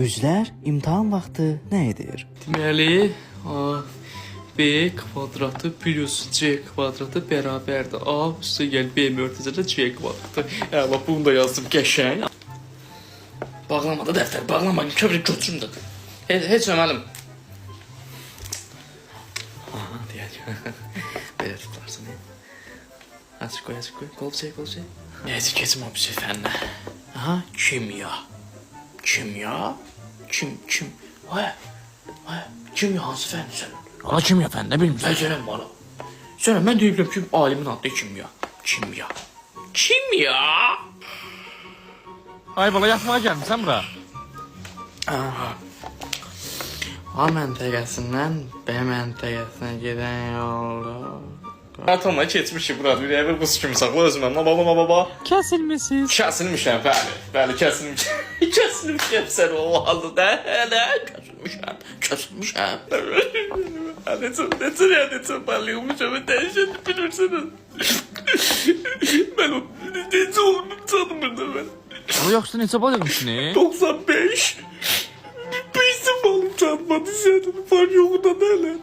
Üzlər imtahan vaxtı nə edir? Deməli, B kvadratı plus C kvadratı bərabərdir. A üstə gəl B mörtəzədə C kvadratı. Əla, bunu da yazdım qəşəng. Bağlamadı dəftər, bağlamadım. Kövrü götürüm də. Heç öməlim. Aha, deyək. Belə tutarsın. Açıq qoy. Qol çək. Neyse, keçim o bir şey fənnə. Aha, kimya. Kimya? Kim? Vay, kimya hansı fənn sənin? Ala kimya fəndi, nə bilmirsən? Söyləm bana. Söyləm, mən deyibəm ki, alimin adı kimya. Kimya? Ay bala, yatmağa gəlmirsən bura? A məntəqəsindən B məntəqəsinə gedən yolda... Atama keçmişim burada, bir əvvəl buz kimi saxla özümə, baba. Kəsilmişsiniz. Kəsilmişəm, bəli, kəsilmişəm sən o halda da, hələ, kəsilmişəm. Necə balıymışam, dəyişəni bilirsiniz. Mən o, necə olduğunu tanımırdım mən. Ala yoxsa neçə bal yığmışsın? 95. Bizim balım çatmadı senin, var yoxundan hələ.